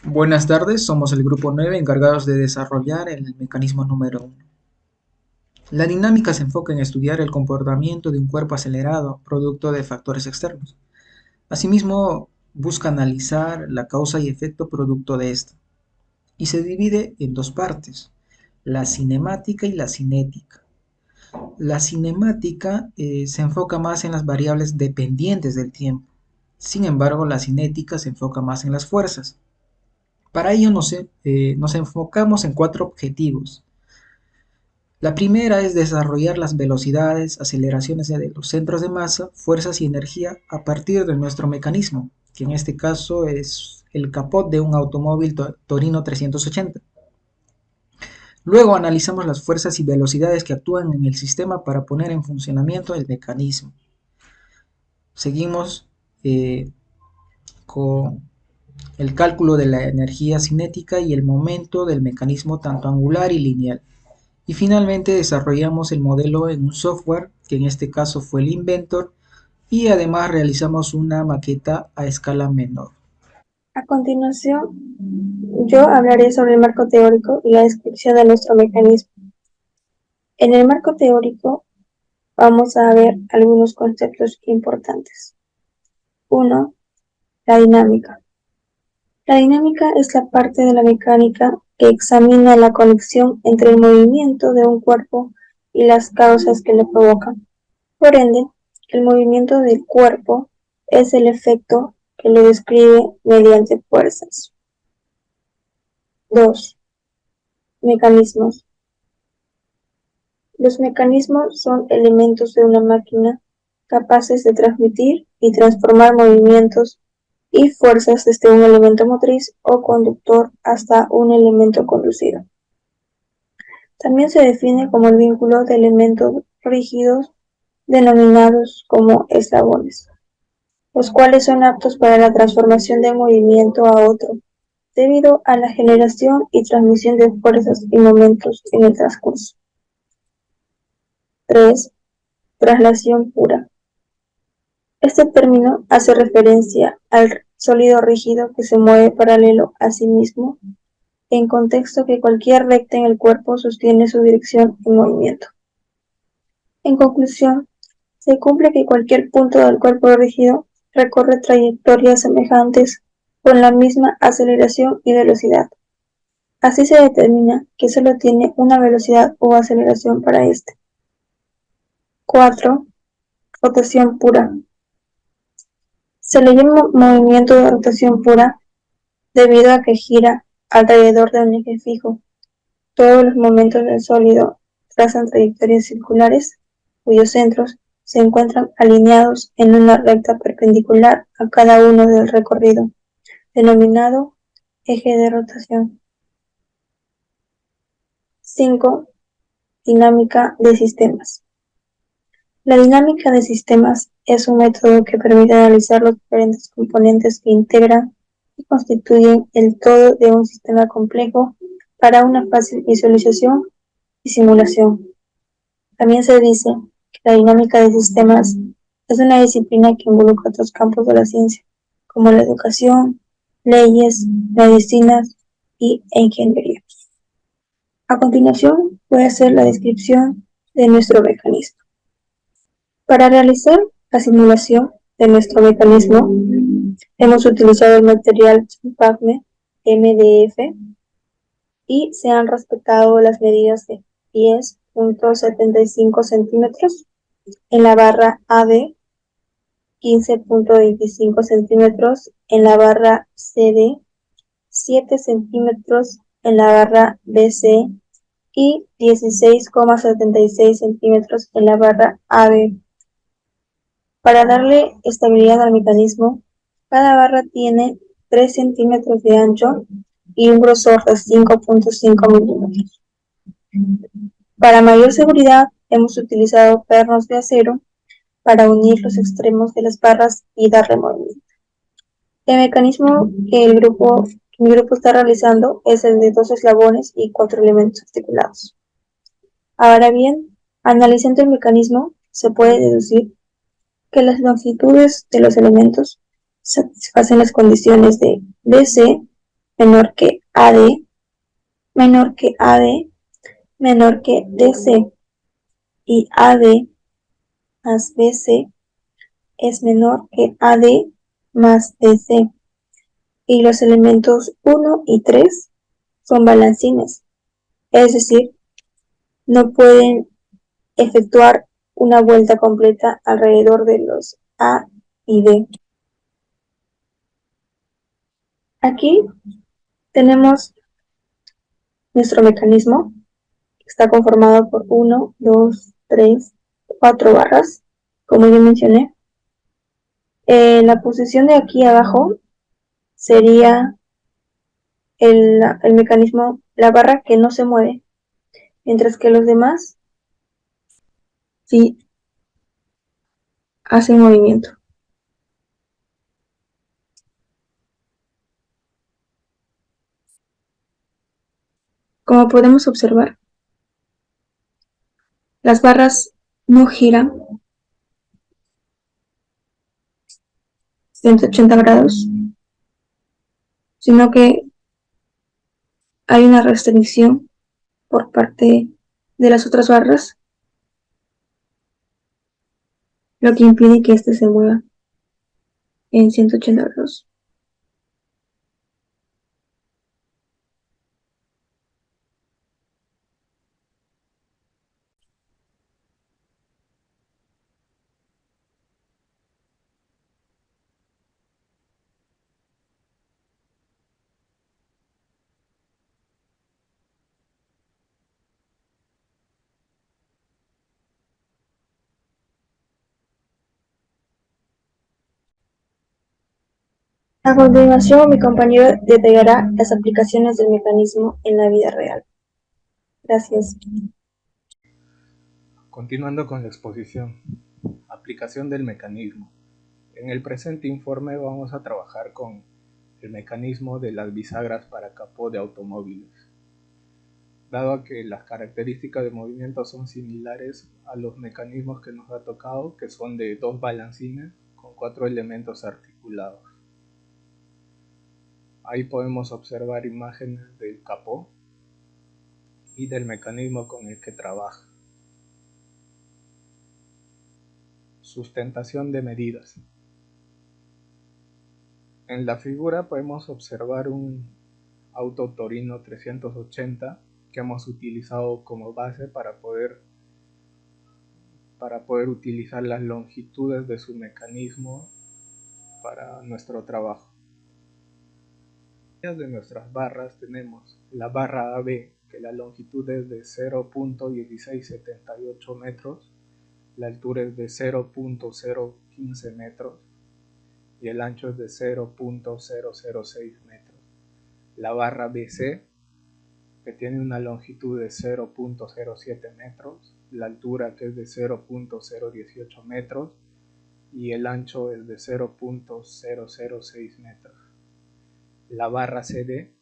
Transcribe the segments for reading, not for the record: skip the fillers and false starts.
Buenas tardes, somos el grupo 9 encargados de desarrollar el mecanismo número 1. La dinámica se enfoca en estudiar el comportamiento de un cuerpo acelerado producto de factores externos. Asimismo, busca analizar la causa y efecto producto de esto, y se divide en dos partes, la cinemática y la cinética. La cinemática se enfoca más en las variables dependientes del tiempo. Sin embargo, la cinética se enfoca más en las fuerzas. Para ello nos enfocamos en cuatro objetivos. La primera es desarrollar las velocidades, aceleraciones de los centros de masa, fuerzas y energía a partir de nuestro mecanismo, que en este caso es el capot de un automóvil Torino 380. Luego analizamos las fuerzas y velocidades que actúan en el sistema para poner en funcionamiento el mecanismo. Seguimos con el cálculo de la energía cinética y el momento del mecanismo tanto angular y lineal. Y finalmente desarrollamos el modelo en un software, que en este caso fue el Inventor, y además realizamos una maqueta a escala menor. A continuación, yo hablaré sobre el marco teórico y la descripción de nuestro mecanismo. En el marco teórico vamos a ver algunos conceptos importantes. 1. La dinámica. La dinámica es la parte de la mecánica que examina la conexión entre el movimiento de un cuerpo y las causas que le provocan. Por ende, el movimiento del cuerpo es el efecto que lo describe mediante fuerzas. 2. Mecanismos. Los mecanismos son elementos de una máquina capaces de transmitir y transformar movimientos y fuerzas desde un elemento motriz o conductor hasta un elemento conducido. También se define como el vínculo de elementos rígidos denominados como eslabones, los cuales son aptos para la transformación de un movimiento a otro, debido a la generación y transmisión de fuerzas y momentos en el transcurso. 3. Traslación pura. Este término hace referencia al sólido rígido que se mueve paralelo a sí mismo, en contexto que cualquier recta en el cuerpo sostiene su dirección en movimiento. En conclusión, se cumple que cualquier punto del cuerpo rígido recorre trayectorias semejantes con la misma aceleración y velocidad. Así se determina que solo tiene una velocidad o aceleración para este. 4. Rotación pura. Se le llama movimiento de rotación pura debido a que gira alrededor de un eje fijo. Todos los momentos del sólido trazan trayectorias circulares cuyos centros se encuentran alineados en una recta perpendicular a cada uno del recorrido, denominado eje de rotación. 5. Dinámica de sistemas. La dinámica de sistemas es un método que permite analizar los diferentes componentes que integran y constituyen el todo de un sistema complejo para una fácil visualización y simulación. También se dice que la dinámica de sistemas es una disciplina que involucra otros campos de la ciencia, como la educación, leyes, medicinas y ingeniería. A continuación voy a hacer la descripción de nuestro mecanismo. Para realizar la simulación de nuestro mecanismo, hemos utilizado el material PACME MDF y se han respetado las medidas de 10.75 centímetros en la barra AD, 15.25 centímetros en la barra CD, 7 centímetros en la barra BC y 16,76 centímetros en la barra AB. Para darle estabilidad al mecanismo, cada barra tiene 3 centímetros de ancho y un grosor de 5.5 milímetros. Para mayor seguridad, hemos utilizado pernos de acero para unir los extremos de las barras y darle movimiento. El mecanismo que mi grupo está realizando es el de 2 eslabones y 4 elementos articulados. Ahora bien, analizando el mecanismo, se puede deducir que las longitudes de los elementos satisfacen las condiciones de BC menor que AD, menor que AD, menor que DC, y AD más BC es menor que AD más DC, y los elementos 1 y 3 son balancines, es decir, no pueden efectuar una vuelta completa alrededor de los A y D. Aquí tenemos nuestro mecanismo, que está conformado por 1, 2, 3, 4 barras, como ya mencioné. La posición de aquí abajo sería el mecanismo, la barra que no se mueve, mientras que los demás sí hacen movimiento. Como podemos observar, las barras no giran 180 grados, sino que hay una restricción por parte de las otras barras, lo que impide que éste se mueva en 180 grados. A continuación, mi compañero detallará las aplicaciones del mecanismo en la vida real. Gracias. Continuando con la exposición, aplicación del mecanismo. En el presente informe vamos a trabajar con el mecanismo de las bisagras para capó de automóviles. Dado a que las características de movimiento son similares a los mecanismos que nos ha tocado, que son de 2 balancines con 4 elementos articulados. Ahí podemos observar imágenes del capó y del mecanismo con el que trabaja. Sustentación de medidas. En la figura podemos observar un auto Torino 380 que hemos utilizado como base para poder utilizar las longitudes de su mecanismo para nuestro trabajo. De nuestras barras tenemos la barra AB, que la longitud es de 0.1678 metros, la altura es de 0.015 metros y el ancho es de 0.006 metros. La barra BC, que tiene una longitud de 0.07 metros, la altura que es de 0.018 metros y el ancho es de 0.006 metros. La barra CD,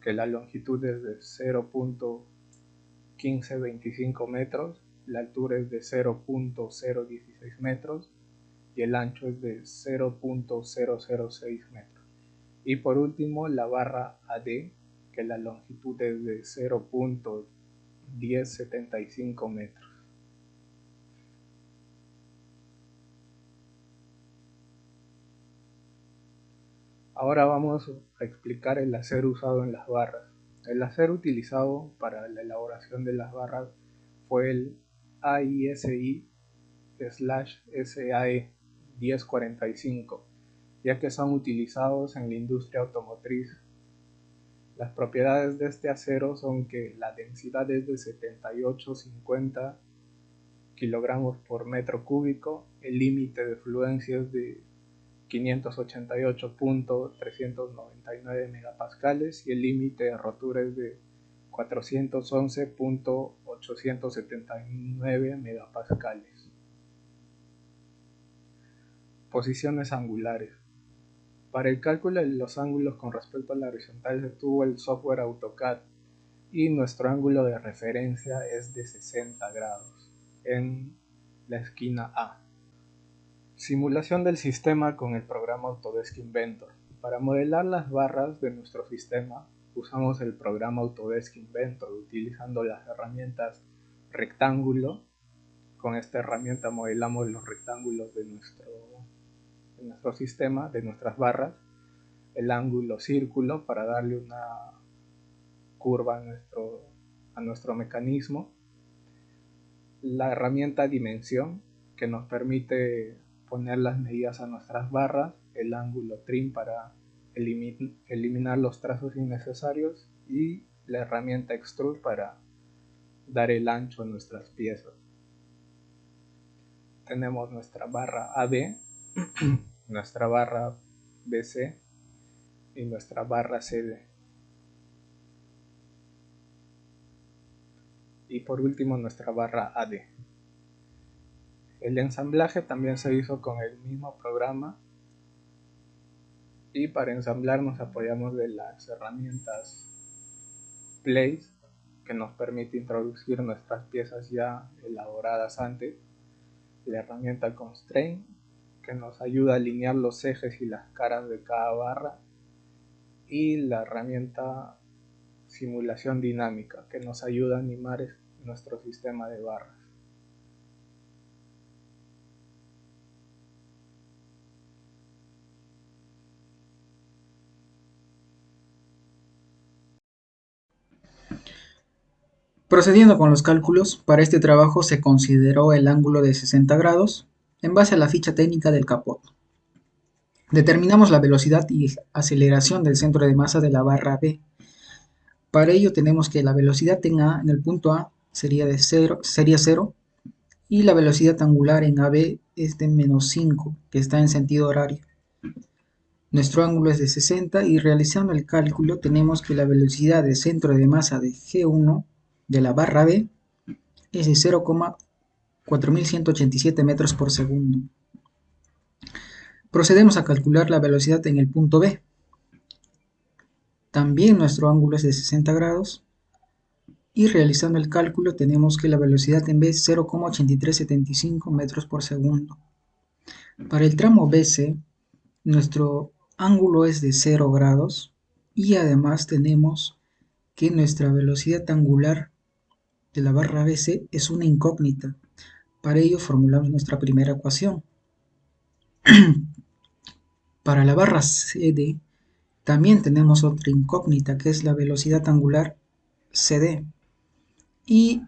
que la longitud es de 0.1525 metros, la altura es de 0.016 metros y el ancho es de 0.006 metros. Y por último, la barra AD, que la longitud es de 0.1075 metros. Ahora vamos a explicar el acero usado en las barras. El acero utilizado para la elaboración de las barras fue el AISI/SAE 1045, ya que son utilizados en la industria automotriz. Las propiedades de este acero son que la densidad es de 78,50 kilogramos por metro cúbico, el límite de fluencia es de 588.399 megapascales y el límite de rotura es de 411.879 megapascales. Posiciones angulares. Para el cálculo de los ángulos con respecto a la horizontal se tuvo el software AutoCAD y nuestro ángulo de referencia es de 60 grados en la esquina A. Simulación del sistema con el programa Autodesk Inventor. Para modelar las barras de nuestro sistema, usamos el programa Autodesk Inventor utilizando las herramientas rectángulo. Con esta herramienta modelamos los rectángulos de nuestro sistema, de nuestras barras, el ángulo círculo para darle una curva a nuestro mecanismo, la herramienta dimensión que nos permite poner las medidas a nuestras barras, el ángulo trim para eliminar los trazos innecesarios y la herramienta extrude para dar el ancho a nuestras piezas. Tenemos nuestra barra AB, nuestra barra BC y nuestra barra CD. Y por último nuestra barra AD. El ensamblaje también se hizo con el mismo programa y para ensamblar nos apoyamos de las herramientas Place, que nos permite introducir nuestras piezas ya elaboradas antes, la herramienta Constraint, que nos ayuda a alinear los ejes y las caras de cada barra, y la herramienta Simulación Dinámica, que nos ayuda a animar nuestro sistema de barras. Procediendo con los cálculos, para este trabajo se consideró el ángulo de 60 grados en base a la ficha técnica del capot. Determinamos la velocidad y aceleración del centro de masa de la barra B. Para ello tenemos que la velocidad en el punto A sería 0 y la velocidad angular en AB es de menos 5, que está en sentido horario. Nuestro ángulo es de 60 y realizando el cálculo tenemos que la velocidad de centro de masa de G1 de la barra B es de 0,4187 metros por segundo. Procedemos a calcular la velocidad en el punto B. También nuestro ángulo es de 60 grados y realizando el cálculo tenemos que la velocidad en B es 0,8375 metros por segundo. Para el tramo BC, nuestro ángulo es de 0 grados y además tenemos que nuestra velocidad angular de la barra BC es una incógnita. Para ello formulamos nuestra primera ecuación. Para la barra CD también tenemos otra incógnita que es la velocidad angular CD y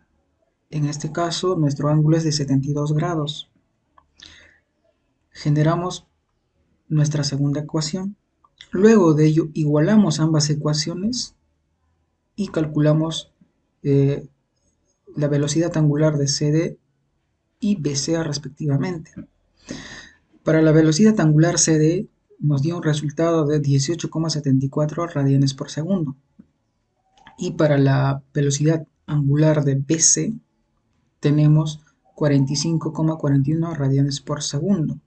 en este caso nuestro ángulo es de 72 grados. Generamos nuestra segunda ecuación. Luego de ello igualamos ambas ecuaciones y calculamos la velocidad angular de CD y BC respectivamente. Para la velocidad angular CD nos dio un resultado de 18,74 radianes por segundo. Y para la velocidad angular de BC tenemos 45,41 radianes por segundo.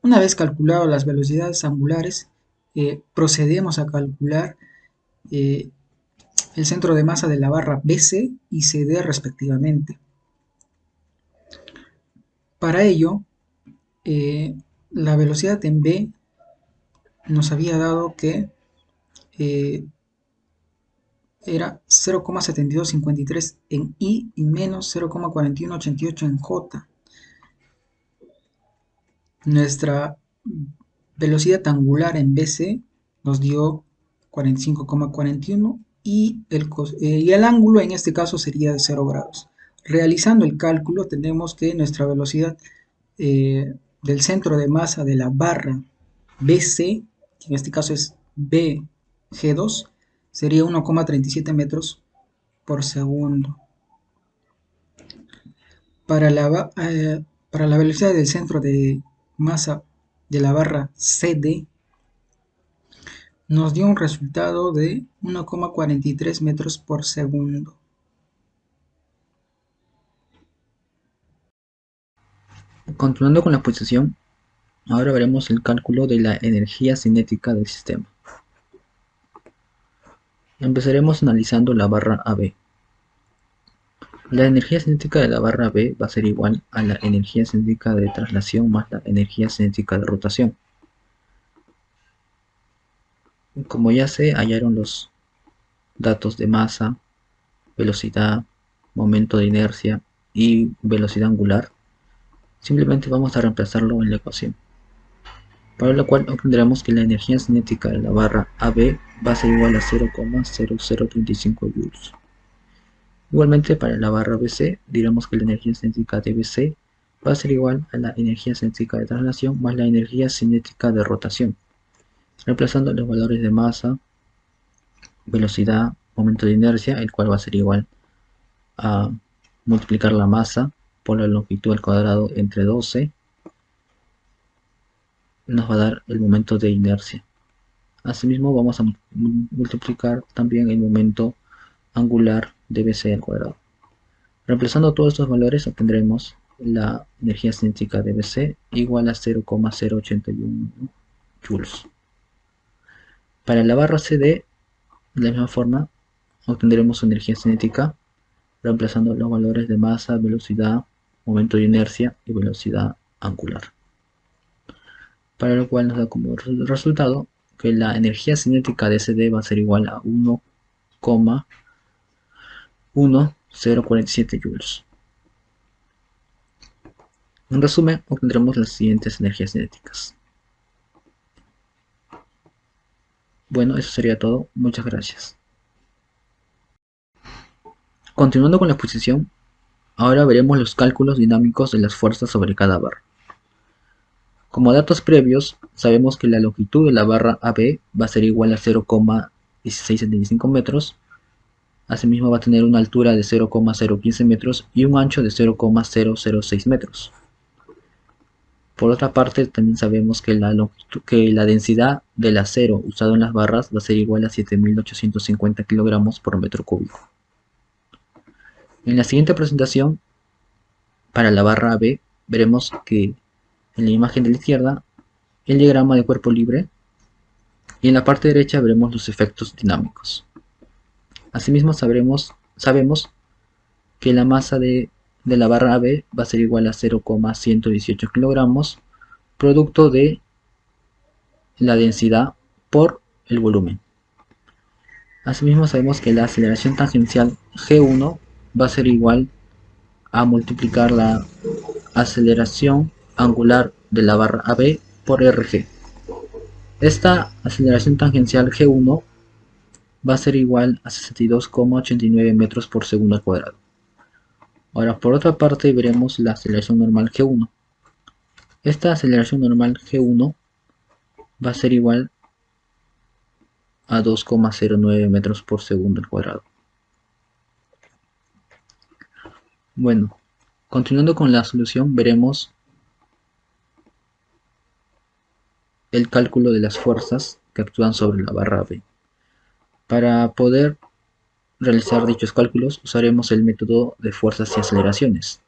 Una vez calculado las velocidades angulares, procedemos a calcular el centro de masa de la barra BC y CD respectivamente. Para ello, la velocidad en B nos había dado que era 0,7253 en I y menos 0,4188 en J. Nuestra velocidad angular en BC nos dio 45,41 y el ángulo en este caso sería de 0 grados. Realizando el cálculo tenemos que nuestra velocidad del centro de masa de la barra BC, que en este caso es BG2, sería 1,37 metros por segundo. Para la velocidad del centro de masa de la barra CD nos dio un resultado de 1,43 metros por segundo. Continuando con la posición, ahora veremos el cálculo de la energía cinética del sistema. Empezaremos analizando la barra AB. La energía cinética de la barra B va a ser igual a la energía cinética de traslación más la energía cinética de rotación. Como ya se hallaron los datos de masa, velocidad, momento de inercia y velocidad angular, simplemente vamos a reemplazarlo en la ecuación, para lo cual obtendremos que la energía cinética de la barra AB va a ser igual a 0,0035 joules. Igualmente para la barra BC diremos que la energía cinética de BC va a ser igual a la energía cinética de traslación más la energía cinética de rotación, reemplazando los valores de masa, velocidad, momento de inercia, el cual va a ser igual a multiplicar la masa por la longitud al cuadrado entre 12, nos va a dar el momento de inercia. Asimismo vamos a multiplicar también el momento angular de BC al cuadrado. Reemplazando todos estos valores obtendremos la energía cinética de BC igual a 0,081 joules. Para la barra CD, de la misma forma, obtendremos su energía cinética reemplazando los valores de masa, velocidad, momento de inercia y velocidad angular. Para lo cual nos da como resultado que la energía cinética de CD va a ser igual a 1,1047 joules. En resumen, obtendremos las siguientes energías cinéticas. Bueno, eso sería todo. Muchas gracias. Continuando con la exposición, ahora veremos los cálculos dinámicos de las fuerzas sobre cada barra. Como datos previos, sabemos que la longitud de la barra AB va a ser igual a 0,1675 metros. Asimismo va a tener una altura de 0,015 metros y un ancho de 0,006 metros. Por otra parte, también sabemos que la densidad del acero usado en las barras va a ser igual a 7.850 kilogramos por metro cúbico. En la siguiente presentación, para la barra AB, veremos que en la imagen de la izquierda, el diagrama de cuerpo libre, y en la parte derecha veremos los efectos dinámicos. Asimismo sabemos que la masa de la barra AB va a ser igual a 0,118 kilogramos, producto de la densidad por el volumen. Asimismo sabemos que la aceleración tangencial G1 va a ser igual a multiplicar la aceleración angular de la barra AB por RG. Esta aceleración tangencial G1 va a ser igual a 62,89 metros por segundo al cuadrado. Ahora, por otra parte, veremos la aceleración normal G1. Esta aceleración normal G1 va a ser igual a 2,09 metros por segundo al cuadrado. Bueno, continuando con la solución, veremos el cálculo de las fuerzas que actúan sobre la barra B. Para poder realizar dichos cálculos usaremos el método de fuerzas y aceleraciones.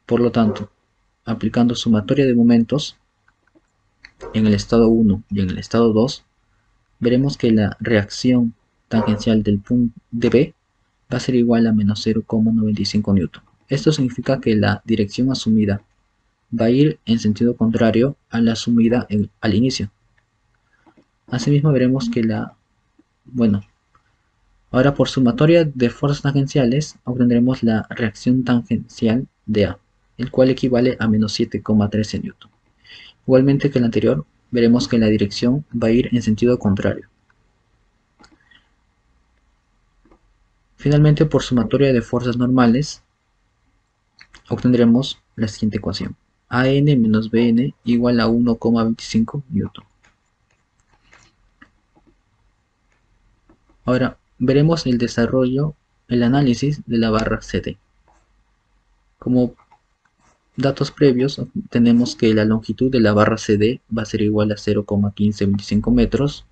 Por lo tanto, aplicando sumatoria de momentos en el estado 1 y en el estado 2, veremos que la reacción tangencial del punto de B va a ser igual a menos 0,95 newton. Esto significa que la dirección asumida va a ir en sentido contrario a la asumida al inicio. Asimismo veremos que ahora por sumatoria de fuerzas tangenciales obtendremos la reacción tangencial de A, el cual equivale a menos 7,13 newton. Igualmente que el anterior, veremos que la dirección va a ir en sentido contrario. Finalmente, por sumatoria de fuerzas normales, obtendremos la siguiente ecuación. AN menos BN igual a 1,25 newton. Ahora veremos el desarrollo, el análisis de la barra CD. Como datos previos, tenemos que la longitud de la barra CD va a ser igual a 0,1525 metros,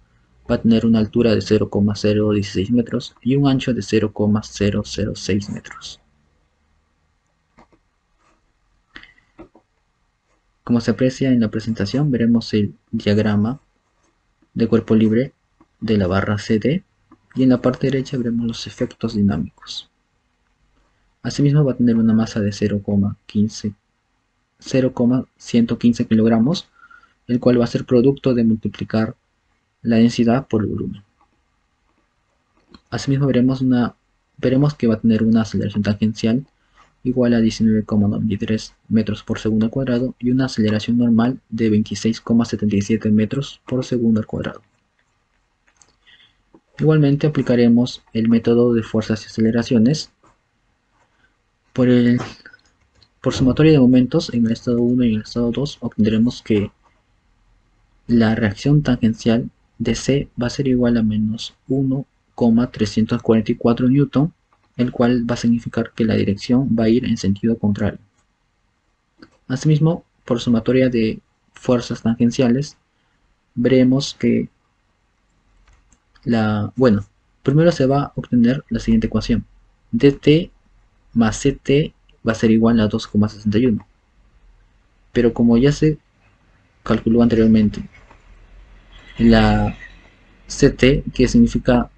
va a tener una altura de 0,016 metros y un ancho de 0,006 metros. Como se aprecia en la presentación, veremos el diagrama de cuerpo libre de la barra CD y en la parte derecha veremos los efectos dinámicos. Asimismo va a tener una masa de 0,115 kilogramos, el cual va a ser producto de multiplicar la densidad por el volumen. Asimismo veremos que va a tener una aceleración tangencial igual a 19,93 metros por segundo al cuadrado y una aceleración normal de 26,77 metros por segundo al cuadrado. Igualmente aplicaremos el método de fuerzas y aceleraciones. Por sumatoria de momentos en el estado 1 y en el estado 2 obtendremos que la reacción tangencial de C va a ser igual a menos 1,344 newton, el cual va a significar que la dirección va a ir en sentido contrario. Asimismo, por sumatoria de fuerzas tangenciales, veremos que primero se va a obtener la siguiente ecuación. dt más ct va a ser igual a 2,61. Pero como ya se calculó anteriormente, la ct, que significa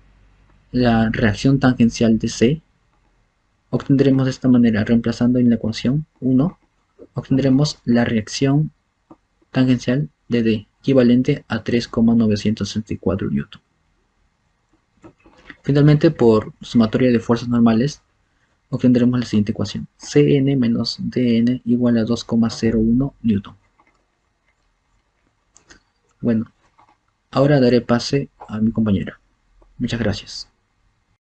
la reacción tangencial de C, obtendremos de esta manera, reemplazando en la ecuación 1, obtendremos la reacción tangencial de D, equivalente a 3,964 newton. Finalmente, por sumatoria de fuerzas normales, obtendremos la siguiente ecuación: Cn menos Dn igual a 2,01 newton. Bueno, ahora daré pase a mi compañera. Muchas gracias.